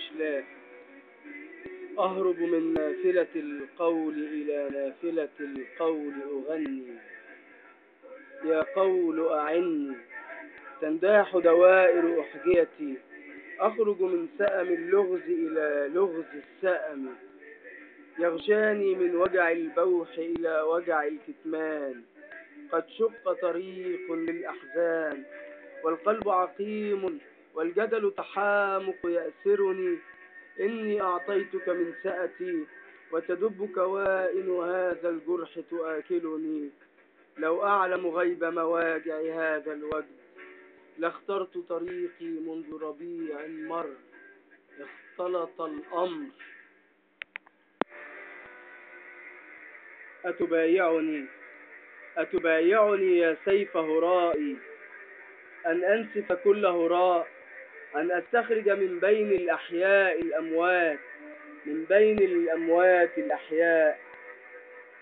الإشلاء، أهرب من نافلة القول إلى نافلة القول أغني. يا قول أعني، تنداح دوائر أحجيتي، أخرج من سأم اللغز إلى لغز السأم. يغشاني من وجع البوح إلى وجع الكتمان. قد شق طريق للأحزان والقلب عقيم والجدل تحامق يأسرني. إني أعطيتك من سأتي وتدب كوائن هذا الجرح تآكلني. لو أعلم غيب مواجع هذا الوجد لاخترت طريقي منذ ربيع مر. اختلط الأمر. أتبايعني يا سيف هرائي أن أنسف كل هراء، أن أستخرج من بين الأحياء الأموات، من بين الأموات الأحياء.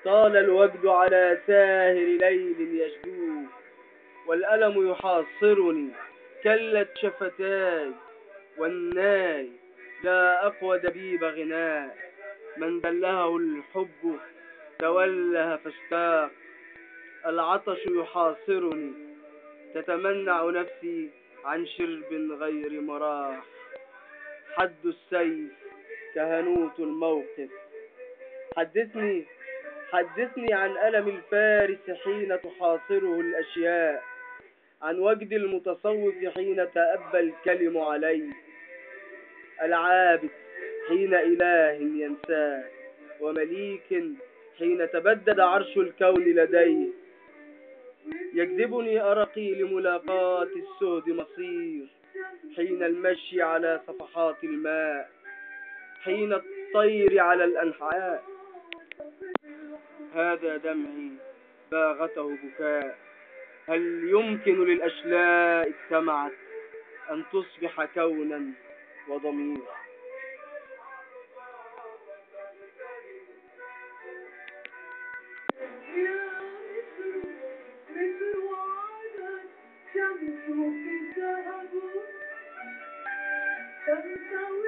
طال الوجد على ساهر ليل يشدو والألم يحاصرني. كلت شفتاي والناي لا أقوى دبيب غناء. من دلهه الحب توله فاشتاق. العطش يحاصرني تتمنع نفسي عن شرب غير مراح. حد السيف كهنوت الموقف. حدثني عن ألم الفارس حين تحاصره الأشياء، عن وجد المتصوف حين تأبى الكلم عليه، العابد حين إله ينساه، ومليك حين تبدد عرش الكون لديه. يجذبني أرقي لملاقاة السهد مصير، حين المشي على صفحات الماء، حين الطير على الأنحاء. هذا دمعي باغته بكاء. هل يمكن للأشلاء اجتمعت أن تصبح كونا وضمير؟ شمسك ذهب تمتوي